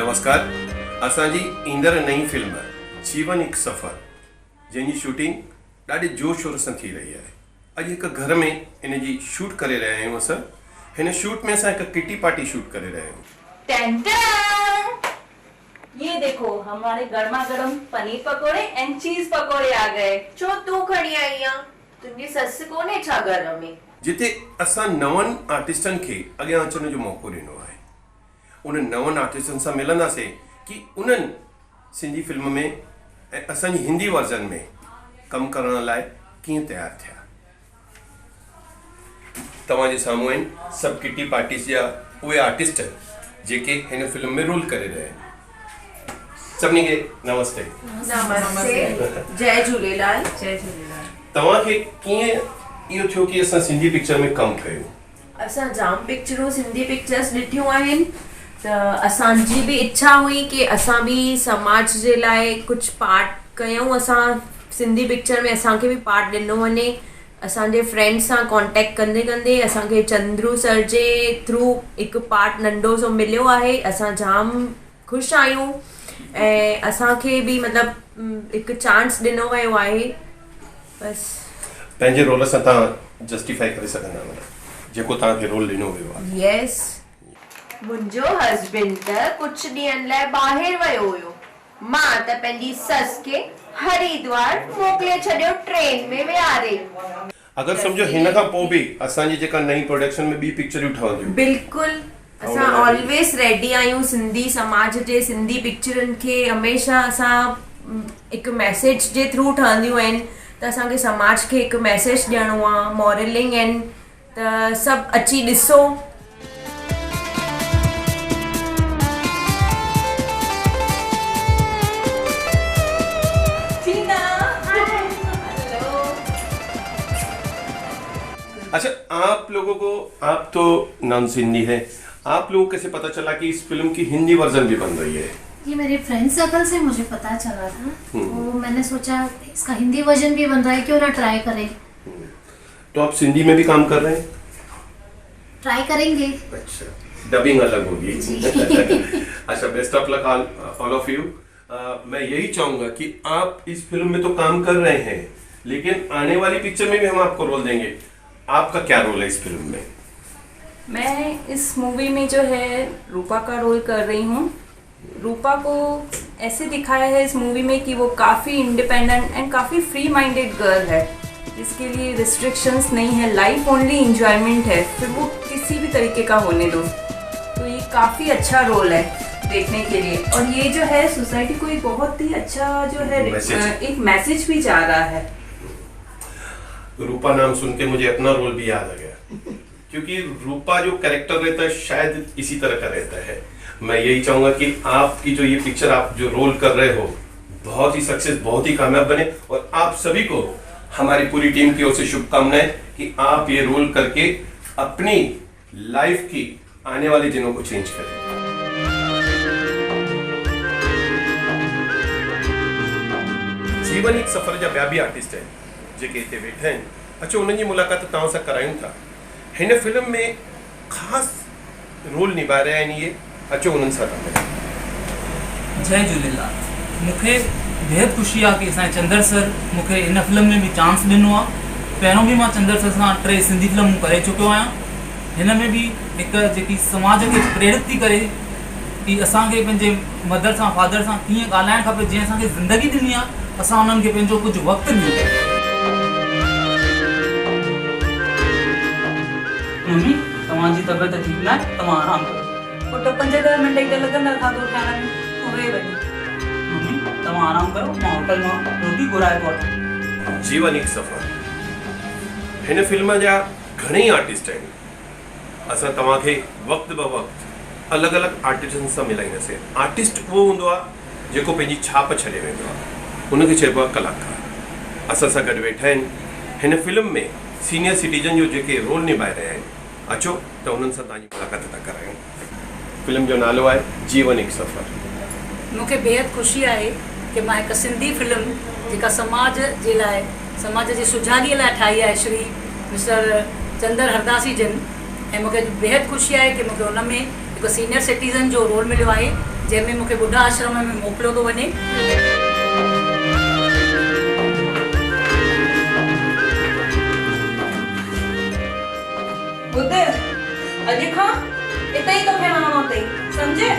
नमस्कार। असांजी ईंदड़ नई फिल्म जीवन एक सफ़र जंहिंजी शूटिंग ॾाढे जोर शोर सां थी रही आहे। अॼु हिकु घर में इन जी शूट करे रहिया आहियूं। असां हिन शूट में असां हिकु किटी पार्टी शूट करे रहिया आहियूं। ये देखो हमारे गर्मा गर्म पनीर पकोड़े एंड चीज पकोड़े आ गए। छो तू खणी आई आ? तुंहिंजी सस कोन्हे छा घर में? जिते असां नवनि आर्टिस्टनि खे अॻियां अचण जो मौक़ो ॾिनो आहे, उन नवनि आर्टिस्टनि सां मिलंदासीं कि उन्हनि सिंधी फिल्म में ऐं असांजी हिंदी वर्ज़न में कमु करण लाइ कीअं तयारु थिया। तव्हांजे साम्हूं आहिनि सभु किटी पार्टीज़ जा उहे आर्टिस्ट जेके हिन फिल्म में रोल करे रहिया आहिनि। सभिनी खे नमस्ते। नमस्ते। जय झूलेलाल। जय झूलेलाल। तव्हांखे कीअं इहो थियो कि असां सिंधी पिक्चर में कमु कयूं? असां जाम पिक्चरूं सिंधी पिक्चर्स ॾिठियूं आहिनि, त असांजी बि इच्छा हुई कि असां बि समाज जे लाइ कुझु पार्ट कयूं। असां सिंधी पिक्चर में असांखे बि पार्ट ॾिनो वञे। असांजे फ्रेंड्स सां कॉन्टेक्ट कंदे कंदे असांखे चंद्रू सर जे थ्रू हिकु पार्ट नंढो सो मिलियो आहे। असां जाम ख़ुशि आहियूं ऐं असांखे बि मतिलबु हिकु चांस ॾिनो वियो आहे। बसि पंहिंजे रोल सां तव्हां जस्टिफाई करे सघंदा आहियो जेको तव्हांखे रोल ॾिनो वियो आहे? यस। मुंहिंजो हस्बैंड त कुझु ॾींहंनि लाइ ॿाहिरि वियो हुयो। मां त पंहिंजी सस खे हरिद्वार मोकिले छॾियो ट्रेन में विहारे। अगरि सम्झो हिन खां पोइ बि असांजी जेका नई प्रोडक्शन में ॿी पिक्चरूं ठहंदियूं? बिल्कुलु, असां ऑलवेज रेडी आहियूं सिंधी समाज जे सिंधी पिक्चरुनि खे। हमेशह असां हिकु मैसेज जे थ्रू ठहंदियूं आहिनि, त असांखे समाज खे हिकु मैसेज ॾियणो आहे, मॉरलिंग आहिनि, त सभु अची ॾिसो। अच्छा, आप लोगों को, आप तो नॉन सिंधी हैं, आप लोगों को कैसे पता चला कि इस फिल्म की हिंदी वर्जन भी बन रही है? ये मेरे फ्रेंड सर्कल से मुझे पता चला था, तो मैंने सोचा इसका हिंदी वर्जन भी बन रहा है, क्यों ना ट्राई करें। तो आप सिंधी में भी काम कर रहे हैं? ट्राई करेंगे। अच्छा, डबिंग अलग होगी। अच्छा, best of luck all of U. मैं यही चाहूंगा कि आप इस फिल्म में तो काम कर रहे हैं, लेकिन आने वाली पिक्चर में भी हम आपको रोल देंगे। आपका क्या रोल है इस फिल्म में? मैं इस मूवी में जो है रूपा का रोल कर रही हूँ। रूपा को ऐसे दिखाया है इस मूवी में कि वो काफ़ी इंडिपेंडेंट एंड काफ़ी फ्री माइंडेड गर्ल है, जिसके लिए रिस्ट्रिक्शंस नहीं है। लाइफ ओनली इंजॉयमेंट है, फिर वो किसी भी तरीके का होने दो। तो ये काफ़ी अच्छा रोल है देखने के लिए, और ये जो है सोसाइटी को एक बहुत ही अच्छा जो है एक मैसेज भी जा रहा है। रूपा नाम सुन के मुझे अपना रोल भी याद आ गया, क्योंकि रूपा जो कैरेक्टर रहता है शायद इसी तरह का रहता है। मैं यही चाहूंगा कि आपकी जो ये पिक्चर आप जो रोल कर रहे हो बहुत ही सक्सेस, बहुत ही कामयाब बने, और आप सभी को हमारी पूरी टीम की ओर से शुभकामनाएं कि आप ये रोल करके अपनी लाइफ की आने वाले दिनों को चेंज करें। जीवन एक सफ़र जा ॿिया बि आर्टिस्ट आहिनि जेके हिते वेठा आहिनि। अचो उन्हनि जी मुलाक़ात तव्हां सां करायूं था। हिन फिल्म में ख़ासि रोल निभाए रहिया आहिनि इहे। अचो उन्हनि सां था मिलूं। जय झूलेलाल। मूंखे बेहद ख़ुशी आहे कि असांजे चंदर सर मूंखे हिन फिल्म में बि चांस ॾिनो आहे। पहिरों बि मां चंदर सर सां 3 सिंधी फिल्मूं करे चुकियो आहियां। हिन में बि हिकु जेकी समाज खे प्रेरित थी करे कि असांखे पंहिंजे मदर सां फादर सां कीअं ॻाल्हाइणु खपे, जीअं असांखे ज़िंदगी ॾिनी आहे असां उन्हनि खे पंहिंजो कुझु वक़्तु ॾियूं। मम्मी, तव्हांजी तबियत ठीकु न आहे, तव्हां आराम करो। पुट 5-10 मिंट ई त लॻंदा खाधो ठाहिण में, तूं वेही वञ। मम्मी, तव्हां आराम करो, मां होटल मां रोटी घुराए थो वठां। जीवन एक सफ़र, हिन फिल्म जा घणेई आर्टिस्ट आहिनि। असां तव्हांखे वक़्तु ब वक़्तु अलॻि अलॻि आर्टिस्टनि सां मिलाईंदासीं। आर्टिस्ट उहो हूंदो आहे जेको पंहिंजी छाप छॾे वेंदो आहे, हुनखे चइबो आहे कलाकार। असां सां गॾु वेठा आहिनि हिन फिल्म में सीनियर सिटीजन जो जेके रोल निभाए रहिया आहिनि। अचो त उन्हनि सां तव्हांजी मुलाक़ात था करायूं। फिल्म जो नालो आहे जीवन एक सफ़र। मूंखे बेहद ख़ुशी आहे कि मां हिकु सिंधी फिल्म जेका समाज जे लाइ, समाज जी सुजाॻीअ लाइ ठाही आहे श्री मिस्टर चंदर हरदासी जन, ऐं मूंखे बेहद ख़ुशी आहे कि मूंखे हुन में हिकु सीनियर सिटीज़न जो रोल मिलियो आहे, जंहिंमें मूंखे ॿुढा आश्रम में मोकिलियो थो वञे। ॿुध, अॼु खां हिते ई तोखे रहणो अथई, सम्झे?